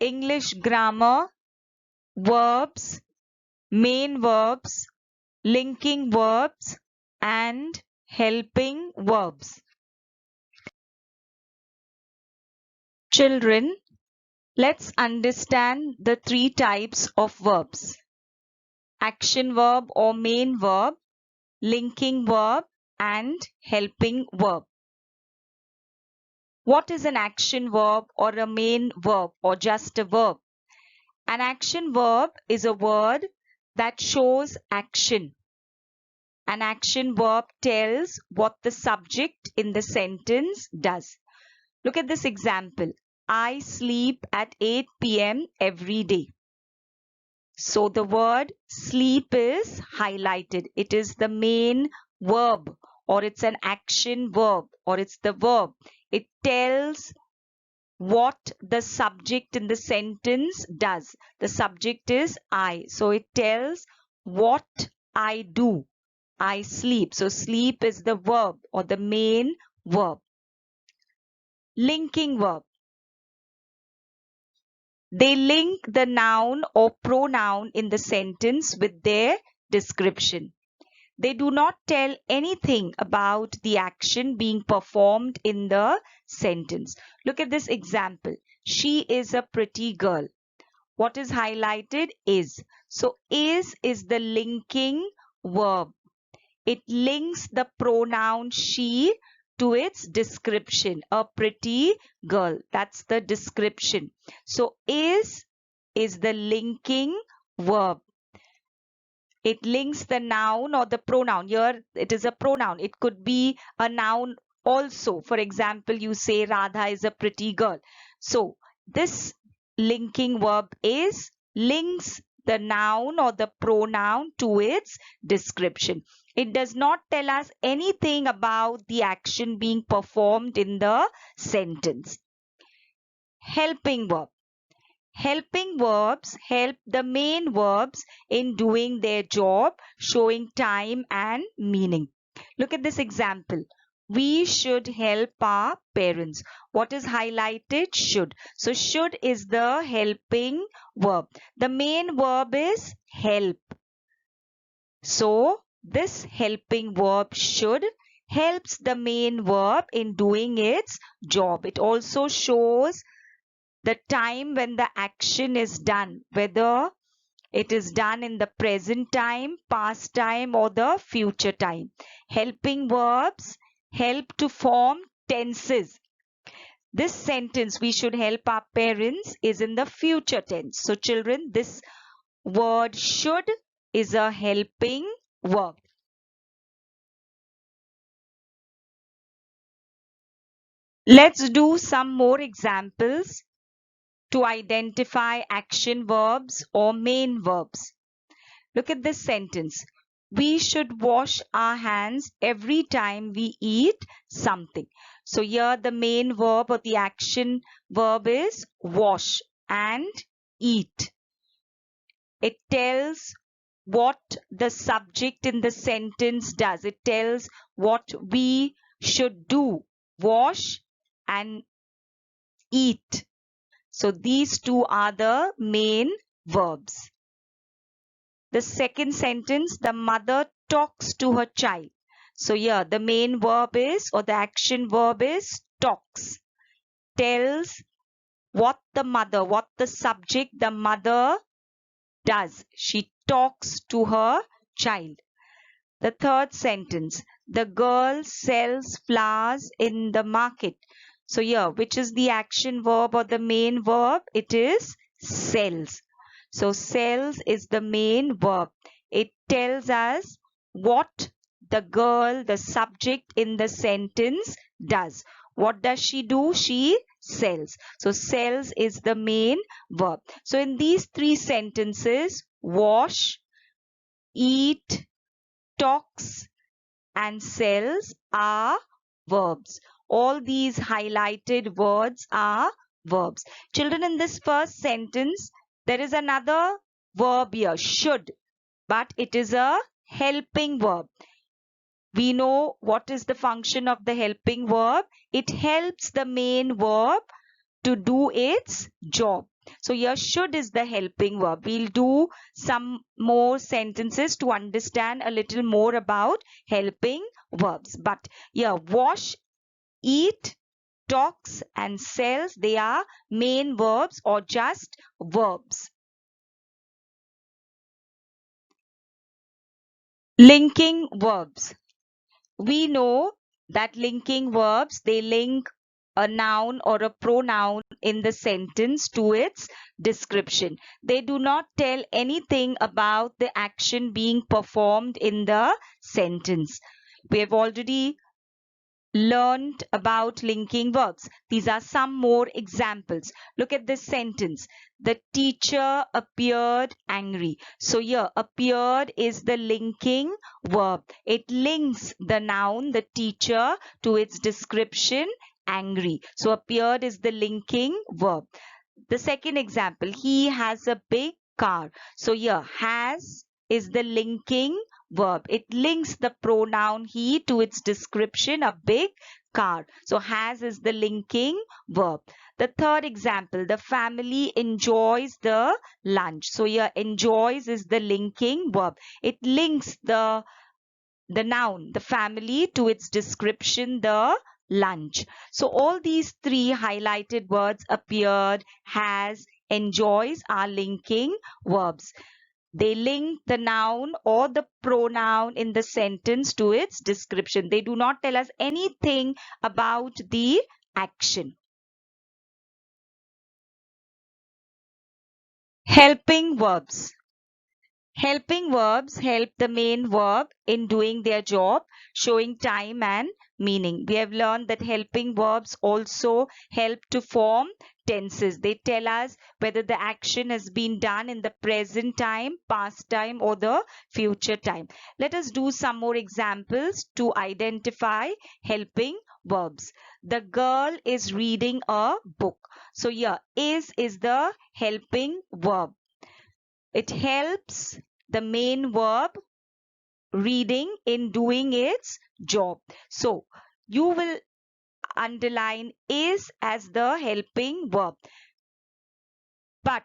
English grammar, verbs, main verbs, linking verbs, and helping verbs. Children, let's understand the three types of verbs: action verb or main verb, linking verb, and helping verb. What is an action verb or a main verb or just a verb? An action verb is a word that shows action. An action verb tells what the subject in the sentence does. Look at this example. I sleep at 8 p.m. every day. So the word sleep is highlighted. It is the main verb, or it's an action verb, or it's the verb. It tells what the subject in the sentence does. The subject is I. So it tells what I do. I sleep. So sleep is the verb or the main verb. Linking verb. They link the noun or pronoun in the sentence with their description. They do not tell anything about the action being performed in the sentence. Look at this example. She is a pretty girl. What is highlighted is. So is the linking verb. It links the pronoun she to its description. A pretty girl. That's the description. So is the linking verb. It links the noun or the pronoun. Here it is a pronoun. It could be a noun also. For example, you say Radha is a pretty girl. So this linking verb is links the noun or the pronoun to its description. It does not tell us anything about the action being performed in the sentence. Helping verb. Helping verbs help the main verbs in doing their job, showing time and meaning. Look at this example. We should help our parents. What is highlighted? Should. So should is the helping verb. The main verb is help. So this helping verb should helps the main verb in doing its job. It also shows the time when the action is done, whether it is done in the present time, past time, or the future time. Helping verbs help to form tenses. This sentence, we should help our parents, is in the future tense. So children, this word should is a helping verb. Let's do some more examples to identify action verbs or main verbs. Look at this sentence. We should wash our hands every time we eat something. So here the main verb or the action verb is wash and eat. It tells what the subject in the sentence does. It tells what we should do. Wash and eat. So these two are the main verbs. The second sentence, the mother talks to her child. So here the main verb is, or the action verb is talks. Tells what the mother, what the subject, the mother does. She talks to her child. The third sentence, the girl sells flowers in the market. So here, which is the action verb or the main verb? It is sells. So sells is the main verb. It tells us what the girl, the subject in the sentence does. What does she do? She sells. So sells is the main verb. So in these three sentences, wash, eat, talks, and sells are verbs. All these highlighted words are verbs. Children, in this first sentence, there is another verb here, should, but it is a helping verb. We know what is the function of the helping verb. It helps the main verb to do its job. So here should is the helping verb. We'll do some more sentences to understand a little more about helping verbs. But here wash, eat, talks and sells, they are main verbs or just verbs. Linking verbs. We know that linking verbs, they link a noun or a pronoun in the sentence to its description. They do not tell anything about the action being performed in the sentence. We have already learned about linking verbs. These are some more examples. Look at this sentence. The teacher appeared angry. So here appeared is the linking verb. It links the noun, the teacher, to its description, angry. So appeared is the linking verb. The second example, he has a big car. So here has is the linking verb. It links the pronoun he to its description, a big car. So has is the linking verb. The third example, the family enjoys the lunch. So here enjoys is the linking verb. It links the noun, the family, to its description, the lunch. So all these three highlighted words, appeared, has, enjoys, are linking verbs. They link the noun or the pronoun in the sentence to its description. They do not tell us anything about the action. Helping verbs. Helping verbs help the main verb in doing their job, showing time and meaning. We have learned that helping verbs also help to form tenses. They tell us whether the action has been done in the present time, past time, or the future time. Let us do some more examples to identify helping verbs. The girl is reading a book. So here is the helping verb. It helps the main verb reading in doing its job. So you will underline is as the helping verb. But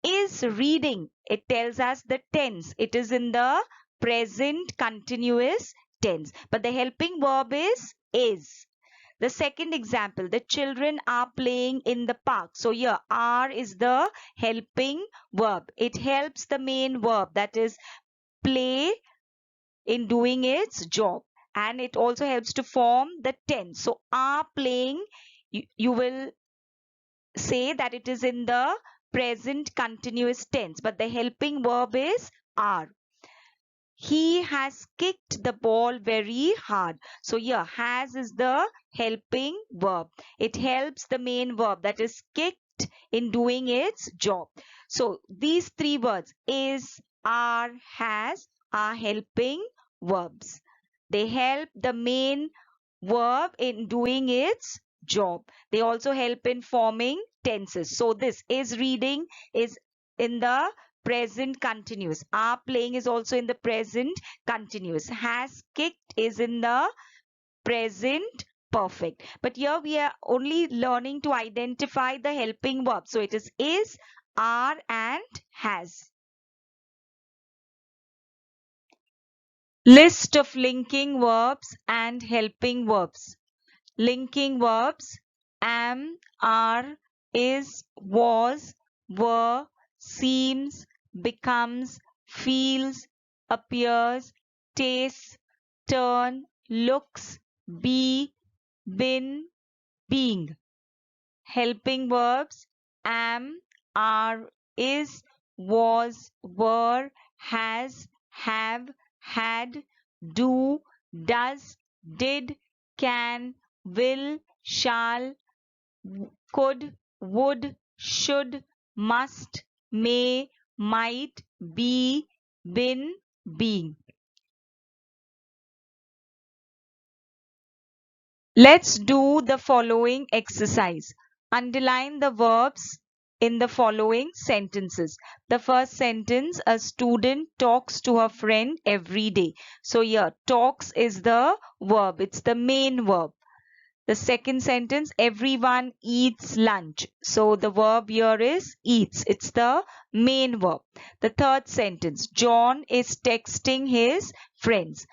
is reading, it tells us the tense. It is in the present continuous tense. But the helping verb is. The second example, the children are playing in the park. So here are is the helping verb. It helps the main verb, that is play, in doing its job, and it also helps to form the tense. So are playing, you will say that it is in the present continuous tense, but the helping verb is are. He has kicked the ball very hard. So here has is the helping verb. It helps the main verb, that is kicked, in doing its job. So these three words is, are, has are helping verbs. They help the main verb in doing its job. They also help in forming tenses. So this is reading is in the present continuous. Are playing is also in the present continuous. Has kicked is in the present perfect. But here we are only learning to identify the helping verb. So it is, are and has. List of linking verbs and helping verbs. Linking verbs: am, are, is, was, were, seems, becomes, feels, appears, tastes, turn, looks, be, been, being. Helping verbs: am, are, is, was, were, has, have, had, do, does, did, can, will, shall, could, would, should, must, may, might, be, been, being. Let's do the following exercise. Underline the verbs in the following sentences. The first sentence, a student talks to her friend every day. So here, talks is the verb. It's the main verb. The second sentence, everyone eats lunch. So the verb here is eats. It's the main verb. The third sentence, John is texting his friends.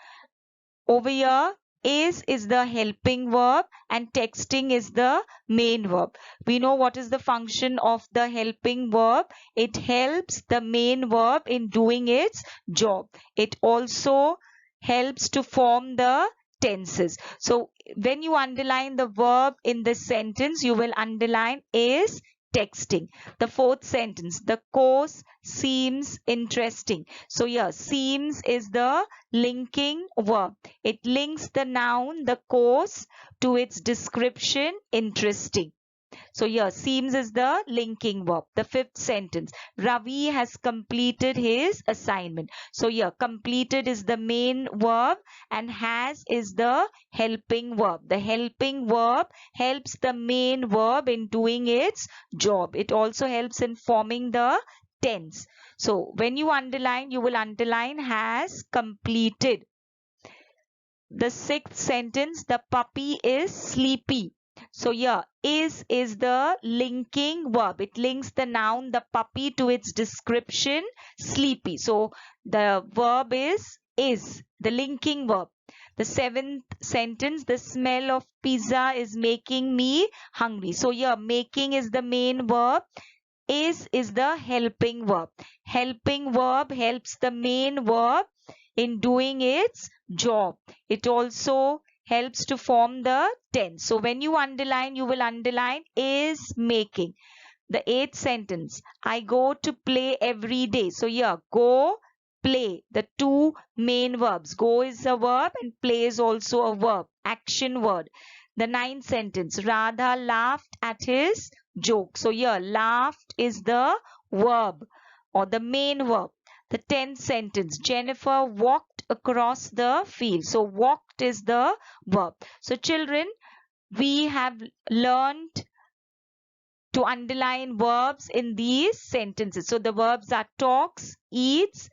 Over here, is the helping verb and texting is the main verb. We know what is the function of the helping verb. It helps the main verb in doing its job. It also helps to form the tenses. So when you underline the verb in this sentence, you will underline is texting. The fourth sentence, the course seems interesting. So here, seems is the linking verb. It links the noun, the course, to its description, interesting. So here, seems is the linking verb. The fifth sentence, Ravi has completed his assignment. So here, completed is the main verb and has is the helping verb. The helping verb helps the main verb in doing its job. It also helps in forming the tense. So when you underline, you will underline has completed. The sixth sentence, the puppy is sleepy. So here, is the linking verb. It links the noun, the puppy, to its description, sleepy. So the verb is, the linking verb. The seventh sentence, the smell of pizza is making me hungry. So here, making is the main verb. Is the helping verb. Helping verb helps the main verb in doing its job. It also helps to form the tense. So when you underline, you will underline is making. The eighth sentence, I go to play every day. So here, go, play, the two main verbs. Go is a verb and play is also a verb, action word. The ninth sentence, Radha laughed at his joke. So here, laughed is the verb or the main verb. The 10th sentence, Jennifer walked across the field. So walked is the verb. So children, we have learned to underline verbs in these sentences. So the verbs are talks, eats,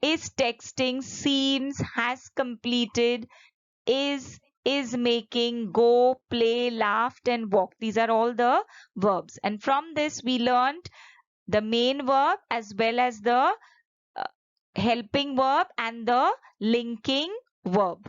is texting, seems, has completed, is making, go, play, laughed and walked. These are all the verbs. And from this we learned the main verb as well as the helping verb and the linking verb.